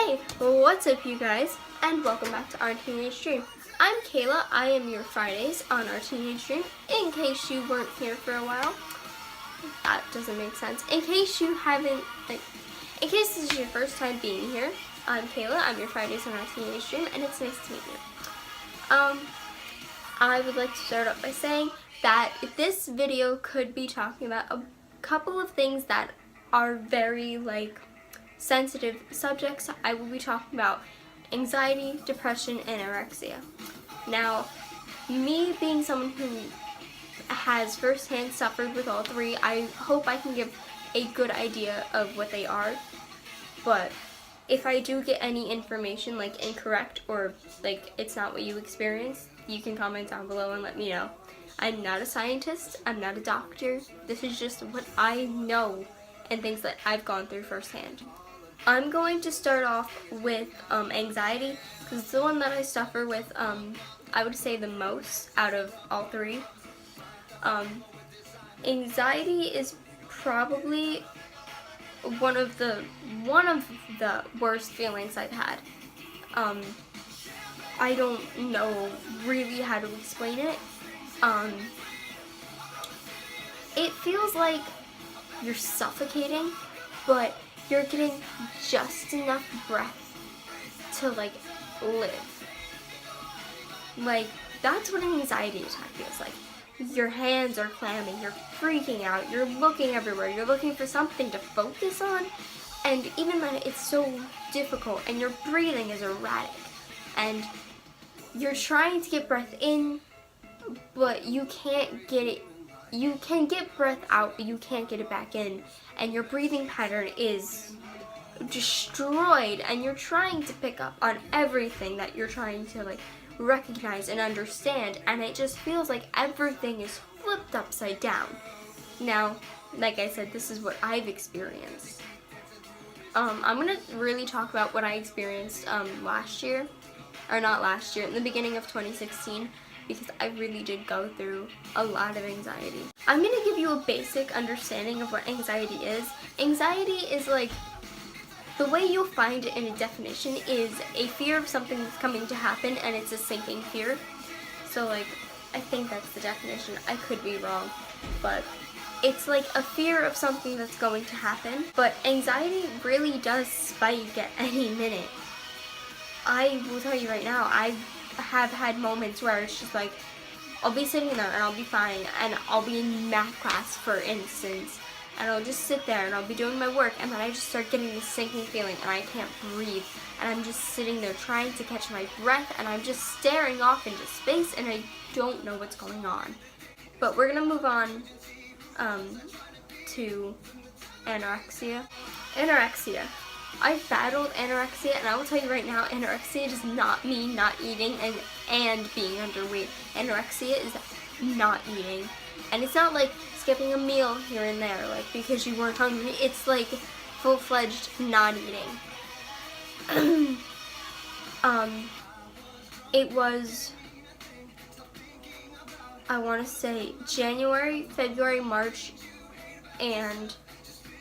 Hey, what's up you guys, and welcome back to Our Teenage Dream. I'm Kayla. I am your Fridays on Our Teenage Dream, in case you weren't here for a while. That doesn't make sense. In case you haven't, in case this is your first time being here, I'm Kayla. I'm your Fridays on Our Teenage Dream, and it's nice to meet you. I would like to start off by saying that this video could be talking about a couple of things that are very, sensitive subjects. I will be talking about anxiety, depression, and anorexia. Now, me being someone who has firsthand suffered with all three, I hope I can give a good idea of what they are. But if I do get any information incorrect or it's not what you experienced, you can comment down below and let me know. I'm not a scientist, I'm not a doctor. This is just what I know and things that I've gone through firsthand. I'm going to start off with anxiety, because it's the one that I suffer with, I would say, the most out of all three. Anxiety is probably one of the worst feelings I've had. I don't know really how to explain it. It feels like you're suffocating, but you're getting just enough breath to live. That's what an anxiety attack feels like. Your hands are clammy, you're freaking out, you're looking everywhere, you're looking for something to focus on, and even then it's so difficult, and your breathing is erratic, and you're trying to get breath in, but you can't get it. You can get breath out, but you can't get it back in, and your breathing pattern is destroyed, and you're trying to pick up on everything that you're trying to recognize and understand, and it just feels like everything is flipped upside down. Now, like I said, this is what I've experienced. I'm gonna really talk about what I experienced last year, or not last year, in the beginning of 2016. Because I really did go through a lot of anxiety. I'm going to give you a basic understanding of what anxiety is. Anxiety is the way you'll find it in a definition is a fear of something that's coming to happen, and it's a sinking fear. So I think that's the definition. I could be wrong, but it's a fear of something that's going to happen. But anxiety really does spike at any minute. I will tell you right now, I have had moments where it's just I'll be sitting there and I'll be fine, and I'll be in math class, for instance, and I'll just sit there and I'll be doing my work, and then I just start getting this sinking feeling and I can't breathe, and I'm just sitting there trying to catch my breath, and I'm just staring off into space, and I don't know what's going on. But we're gonna move on to anorexia. Anorexia. I've battled anorexia, and I will tell you right now, anorexia does not mean not eating and being underweight. Anorexia is not eating. And it's not skipping a meal here and there, because you weren't hungry. It's full-fledged not eating. It was, I want to say, January, February, March, and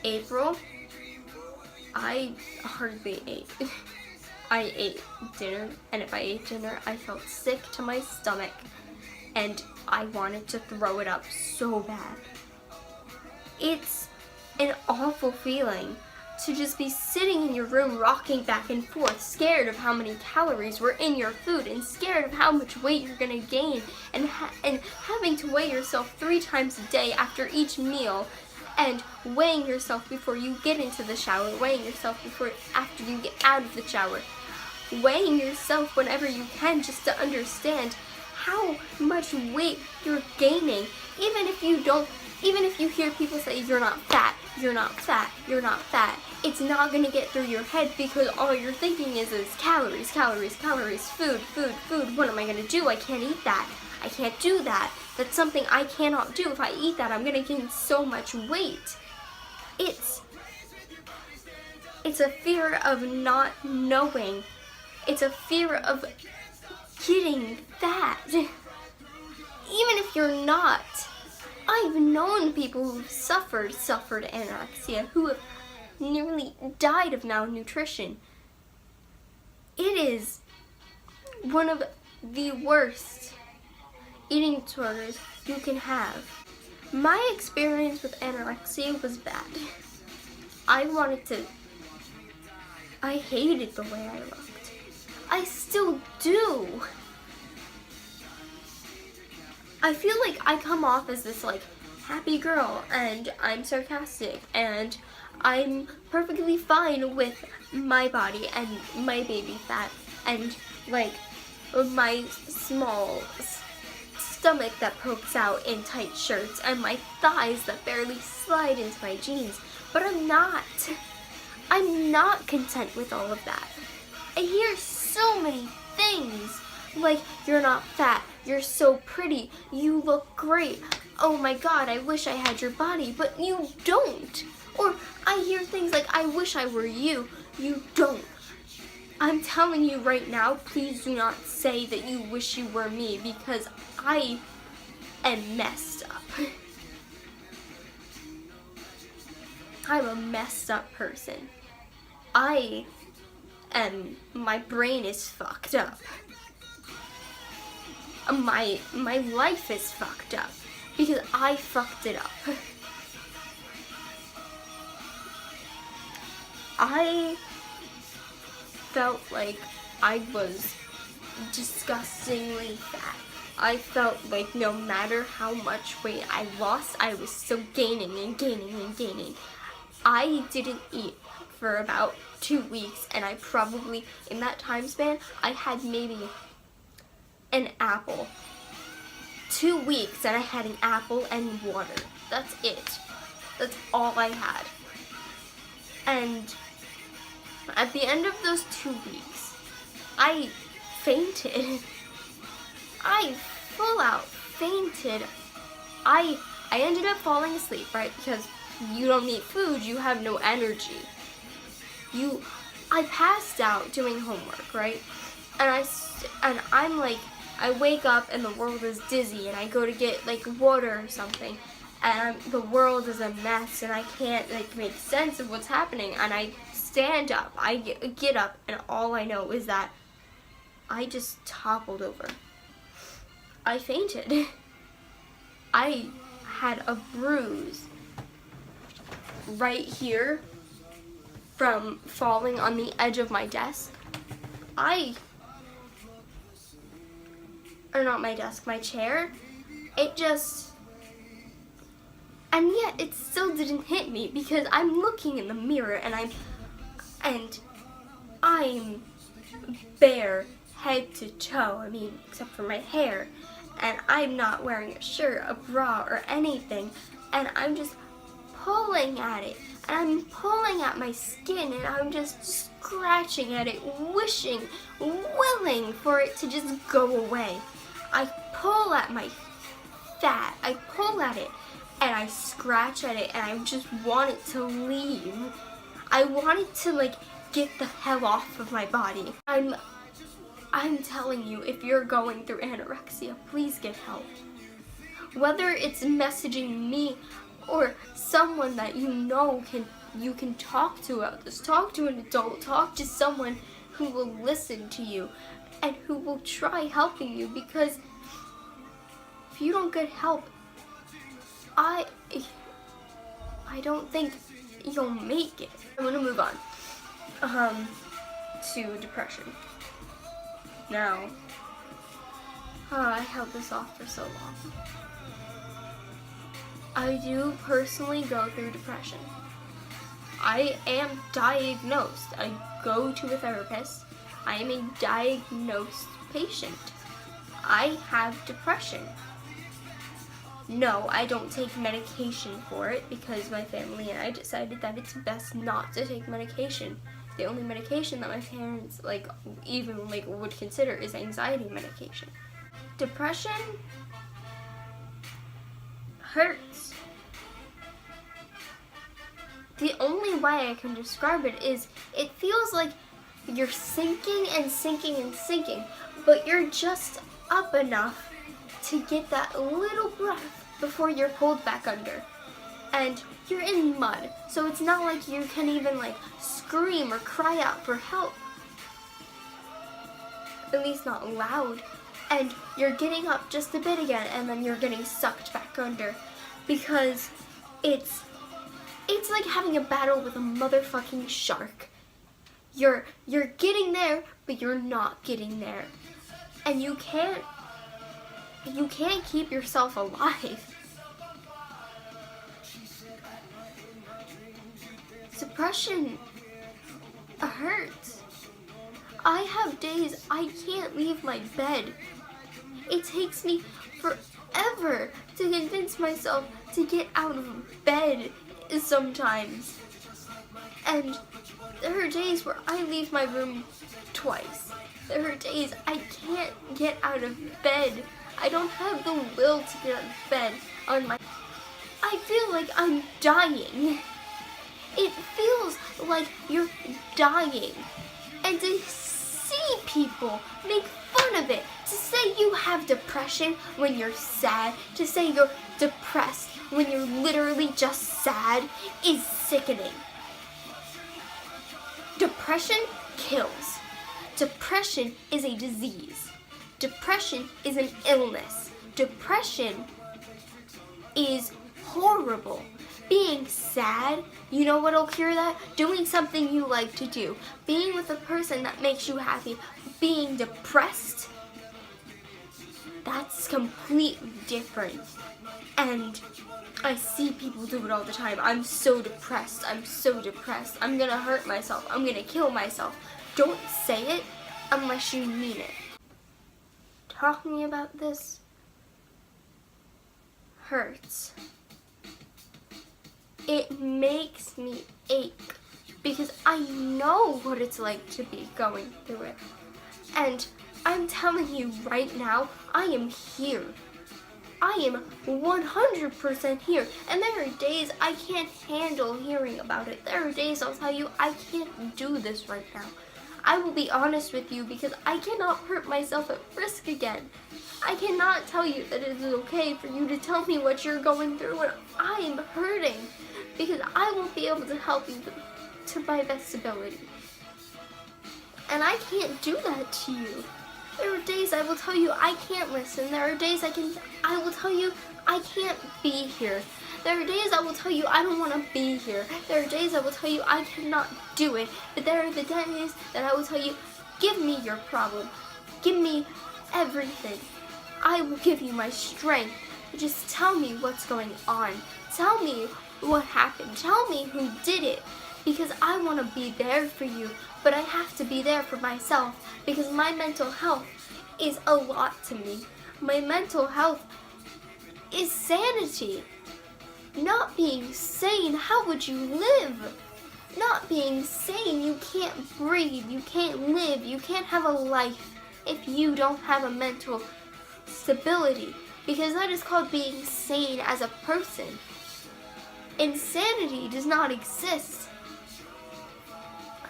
April. I hardly ate. I ate dinner, and if I ate dinner, I felt sick to my stomach, and I wanted to throw it up so bad. It's an awful feeling to just be sitting in your room rocking back and forth, scared of how many calories were in your food, and scared of how much weight you're gonna gain, and having to weigh yourself 3 times a day after each meal, and weighing yourself before you get into the shower, weighing yourself after you get out of the shower, weighing yourself whenever you can, just to understand how much weight you're gaining. Even if you hear people say you're not fat, you're not fat, you're not fat, it's not gonna get through your head, because all you're thinking is calories, calories, calories, food, food, food. What am I gonna do? I can't eat that. I can't do that. That's something I cannot do. If I eat that, I'm gonna gain so much weight. It's a fear of not knowing. It's a fear of getting fat. Even if you're not. I've known people who've suffered anorexia, who have nearly died of malnutrition. It is one of the worst eating disorders you can have. My experience with anorexia was bad. I hated the way I looked. I still do. I feel like I come off as this like happy girl, and I'm sarcastic, and I'm perfectly fine with my body and my baby fat and like my small stomach that pokes out in tight shirts and my thighs that barely slide into my jeans. But I'm not content with all of that. I hear so many things like, you're not fat, you're so pretty, you look great, oh my god, I wish I had your body, but you don't. Or I hear things like, I wish I were you, you don't. I'm telling you right now, please do not say that you wish you were me, because I am messed up. I'm a messed up person. My brain is fucked up. My life is fucked up because I fucked it up. I felt like I was disgustingly fat. I felt like no matter how much weight I lost, I was still gaining and gaining and gaining. I didn't eat for about 2 weeks, and I probably, in that time span, I had maybe an apple. 2 weeks and I had an apple and water. That's it. That's all I had. And at the end of those 2 weeks, I fainted. I full out fainted. I ended up falling asleep, right? Because you don't need food, you have no energy. I passed out doing homework, right? And I'm like, I wake up and the world is dizzy, and I go to get like water or something, and the world is a mess, and I can't like make sense of what's happening. And I stand up, I get up, and all I know is that I just toppled over. I fainted. I had a bruise right here from falling on the edge of my desk. My chair. And yet it still didn't hit me because I'm looking in the mirror and I'm bare head to toe. I mean, except for my hair. And I'm not wearing a shirt, a bra, or anything. And I'm just pulling at it. And I'm pulling at my skin, and I'm just scratching at it, wishing, willing for it to just go away. I pull at my fat, I pull at it, and I scratch at it, and I just want it to leave. I want it to like get the hell off of my body. I'm telling you, if you're going through anorexia, please get help. Whether it's messaging me or someone that you can talk to about this. Talk to an adult, talk to someone who will listen to you and who will try helping you, because if you don't get help, I don't think you'll make it. I'm gonna move on to depression. Now, I held this off for so long. I do personally go through depression. I am diagnosed. I go to a therapist. I am a diagnosed patient. I have depression. No, I don't take medication for it because my family and I decided that it's best not to take medication. The only medication that my parents even would consider is anxiety medication. Depression hurts. The only way I can describe it is it feels like you're sinking and sinking and sinking, but you're just up enough to get that little breath before you're pulled back under. And you're in mud, so it's not like you can even scream or cry out for help. at least not loud, and you're getting up just a bit again, and then you're getting sucked back under, because it's like having a battle with a motherfucking shark. You're getting there, but you're not getting there, and you can't keep yourself alive. Depression hurts. I have days I can't leave my bed. It takes me forever to convince myself to get out of bed sometimes. And there are days where I leave my room twice. There are days I can't get out of bed. I don't have the will to get out of bed I feel like I'm dying. It feels like you're dying. And to see people make fun of it, to say you have depression when you're sad, to say you're depressed when you're literally just sad, is sickening. Depression kills. Depression is a disease. Depression is an illness. Depression is horrible. Being sad, you know what'll cure that? Doing something you like to do. Being with a person that makes you happy. Being depressed, that's completely different. And I see people do it all the time. I'm so depressed. I'm so depressed. I'm gonna hurt myself. I'm gonna kill myself. Don't say it unless you mean it. Talking about this hurts. It makes me ache because I know what it's like to be going through it. And I'm telling you right now, I am here. I am 100% here. And there are days I can't handle hearing about it. There are days I'll tell you I can't do this right now. I will be honest with you because I cannot hurt myself at risk again. I cannot tell you that it is okay for you to tell me what you're going through when I am hurting, because I won't be able to help you to my best ability. And I can't do that to you. There are days I will tell you I can't listen. There are days I will tell you I can't be here. There are days I will tell you I don't want to be here. There are days I will tell you I cannot do it. But there are the days that I will tell you, give me your problem. Give me everything. I will give you my strength. Just tell me what's going on. Tell me what happened. Tell me who did it. Because I want to be there for you. But I have to be there for myself. Because my mental health is a lot to me. My mental health is sanity. Not being sane, how would you live? Not being sane, you can't breathe, you can't live, you can't have a life if you don't have a mental stability, because that is called being sane as a person. Insanity does not exist.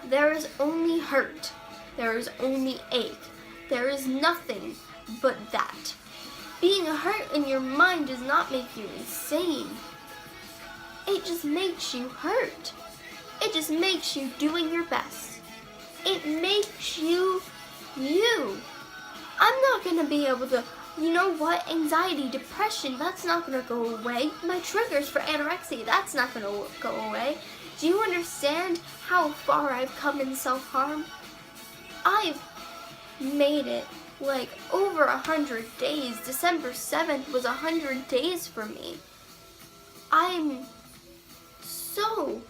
There is only hurt. There is only ache. There is nothing but that. Being hurt in your mind does not make you insane. It just makes you hurt. It just makes you doing your best. It makes you you. I'm not going to be able to, you know what, anxiety, depression, that's not going to go away. My triggers for anorexia, that's not going to go away. Do you understand how far I've come in self-harm? I've made it like over 100 days. December 7th was 100 days for me. I'm so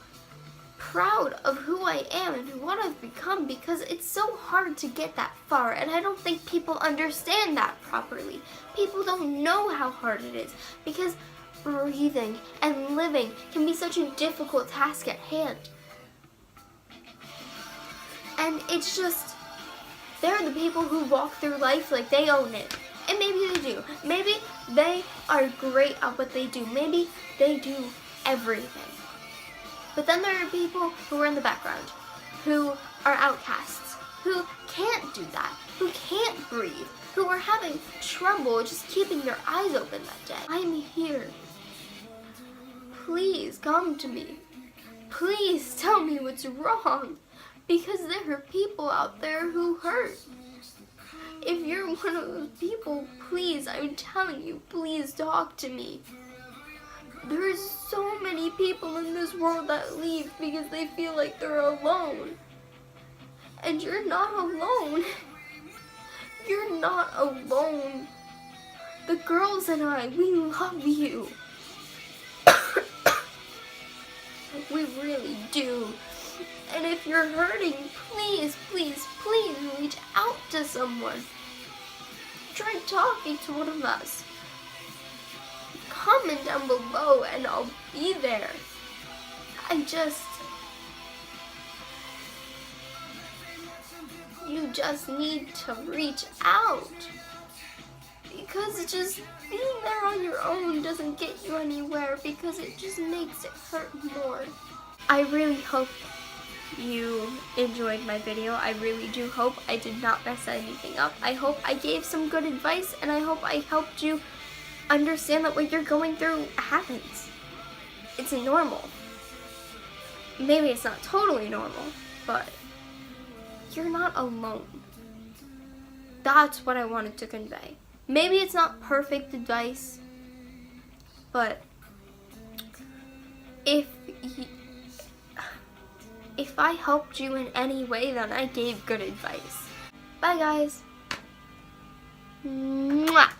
proud of who I am and what I've become, because it's so hard to get that far, and I don't think people understand that properly. People don't know how hard it is, because breathing and living can be such a difficult task at hand. And it's just, there are the people who walk through life like they own it. And maybe they do. Maybe they are great at what they do. Maybe they do everything. But then there are people who are in the background, who are outcasts, who can't do that, who can't breathe, who are having trouble just keeping their eyes open that day. I'm here. Please come to me. Please tell me what's wrong, because there are people out there who hurt. if you're one of those people, please, I'm telling you, please talk to me. There's so many people in this world that leave because they feel like they're alone. And you're not alone. You're not alone. The girls and I, we love you. We really do. And if you're hurting, please, please, please reach out to someone. Try talking to one of us. Comment down below and I'll be there. You just need to reach out. Because just being there on your own doesn't get you anywhere, because it just makes it hurt more. I really hope you enjoyed my video. I really do hope I did not mess anything up. I hope I gave some good advice, and I hope I helped you understand that what you're going through happens. It's normal. Maybe it's not totally normal, but you're not alone. That's what I wanted to convey. Maybe it's not perfect advice, but if I helped you in any way, then I gave good advice. Bye, guys. Mwah.